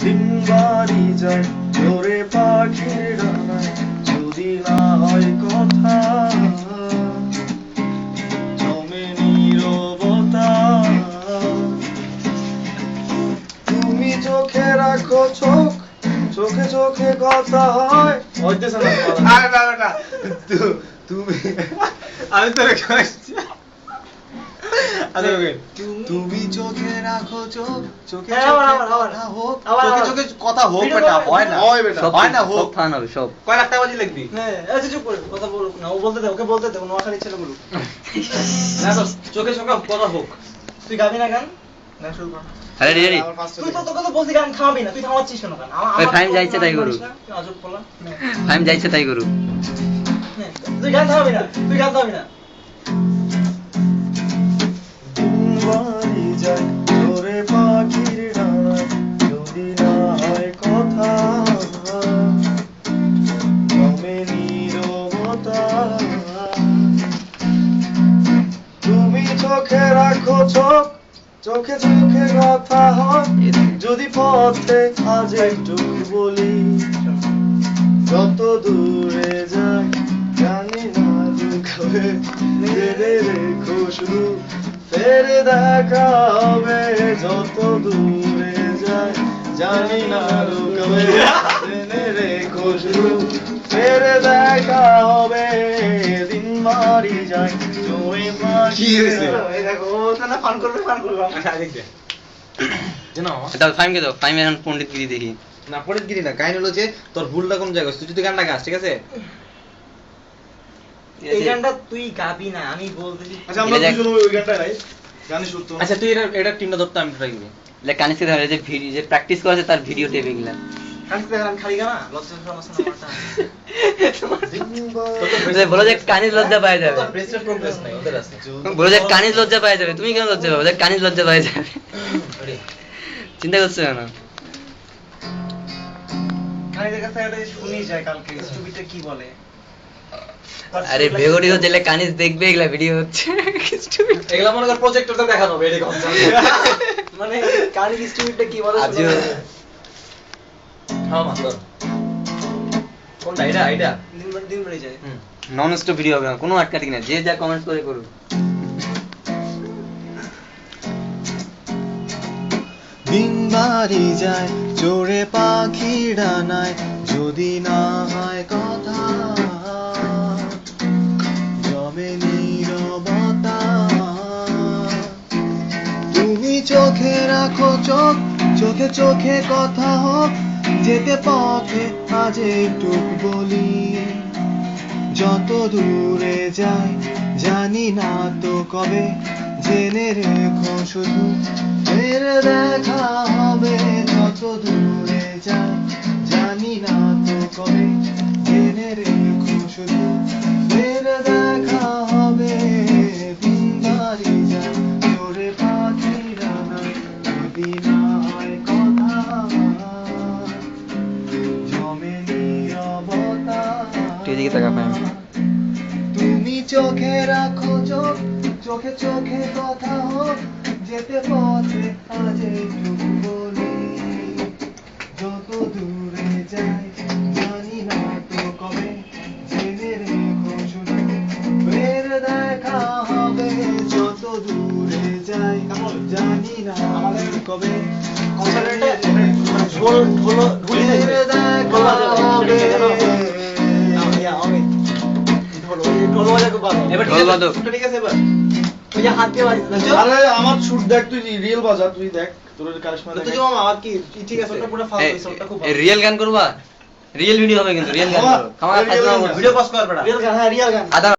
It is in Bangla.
দিন বাড়ি যায় জোরে পাখির ডানায় যদি না হয় কথা জমে নীরবতা তুমি চোখে রাখো চোখ চোখে চোখে কথা হয় হইতেছে না আরে বাবা না তুমি আমি তো রেখে আসছি আচ্ছা ওকে তুমি চোখে রাখো চোখ চোখে কথা হোক চোখে চোখে কথা হোক বেটা হয় না হয় না হোক ফান হবে সব কয় লাখ টাকা বাজি লিখবি হ্যাঁ আচ্ছা চুপ করে কথা বলো না ও বলতে দে ওকে বলতে দে নোয়াখালী ছেলে বলুক না তো চোখে চোখে কথা হোক তুই গাবি না গান না শুরু কর আরে রেডি তুই তো তোকে তো বলছি গান থামাবি না তুই থামাচ্ছিস কেন গান ওই ফাইম যাইছে তাই করু আজব বলা ফাইম যাইছে তাই করু তুই গান থামাবি না তুই গান থামাবি না বাড়ি যায় জোরে পাখির ডানায় যদি না হয় কথা জমে নীরবতা তুমি চোখে রাখো চোখ চোখে চোখে কথা হয় যদি পথে আজ একটু বলি যত দূরে যাই জানি না লুকাবে জেনে রেখো শুধু ফের দেখা হবে যত দূরে যাই জানি না লুকাবে জেনে রেখো শুধু ফের দেখা হবে দিন মারি যায় জোরে কি হয়েছে? এই দেখো ও তো না ফান করবে ফান করলাম আচ্ছা দেখবে জানো দাও ফাইম কে দাও ফাইম এখন পণ্ডিত গিরি দেখি না পণ্ডিতগিরি না কাহিনী হলো যে তোর ভুলটা কোন জায়গায় তুই যদি গানটা গাস ঠিক আছে এই গানটা তুই গাবি না আমি বলতেছি আচ্ছা, আমরা দুজন ওই গানটা নাই গানে শুনতো আচ্ছা তুই এটা টিমটা ধরতে আমি ট্রাই করি লে কানিসকে ধরে যে ভিডিও যে প্র্যাকটিস করেছে তার ভিডিও টেপ এগুলা কানতে দেখালাম খালি গানা লজ্জা সমস্যা না যে বলো যে কানিস লজ্জা পাওয়া যাবে তোর ব্রেস্টের প্রোগ্রেস নাই ওদের আছে বলো যে কানিস লজ্জা পাওয়া যাবে তুমি কেন লজ্জা পাবে যে কানিস লজ্জা পাওয়া যাবে চিন্তা করছো কেন খালিদের কাছে একটা শুনি যায় কালকে স্টুপিটা কি বলে আরে বেগড়ি হচ্ছে যে কানিস দেখবে এগুলা ভিডিও হচ্ছে এগুলা মনে কর প্রজেক্টরতে দেখানো হবে এরকম মানে কালির স্টুপিটা কি বলে আজও হ্যাঁ মাত্র কোনটা এটা দিন বেড়ে যায় নন স্টপ ভিডিও হবে না কোনো আটকাটি না যে যা কমেন্ট করে করুক দিন বাড়ি যায় জোরে পাখি ডানায় যদি না হয় কথা জমে নীরবতা তুমি চোখে রাখো চোখ চোখে চোখে কথা হোক যেতে পথে আজ একটু বলি যত দূরে যাই জানি না তো কবে জেনে রেখো শুধু ফের দেখা হবে যত দূরে যাই জানি না তো কবে জেনে রেখো শুধু ফের দেখা হবে দিন বাড়ি যায় জোরে পাখি ডানায় যদি না হয় কথা জমে নীরবতা তুই এদিকে তাকা ফাইম তুমি চোখে রাখো চোখ চোখে চোখে কথা হোক যেতে পথে আজ একটু বলি যত দূরে যাই জানি না তো কবে জেনে রেখো শুধু ফের দেখা হবে যত দূরে যাই জানি না কবে ফের দেখা হবে এবার ঢোল বাজো। ঠিক আছে এবার ওই যে হাত দিয়ে বাজিস না আরে আমার শুট দেখ তুই রিয়েল বাজা তুই দেখ তোর কারিশমা তো দেখ মামা আর কি ঠিক আছে ওটা পুরো ফাল হইছে ওটা খুব ভালো রিয়েল গান করবা রিয়েল ভিডিও হবে কিন্তু রিয়েল গান করো আমার real গান। ফাজলামো ভিডিও পজ কর বেটা রিয়েল গান হ্যাঁ রিয়েল গান আধা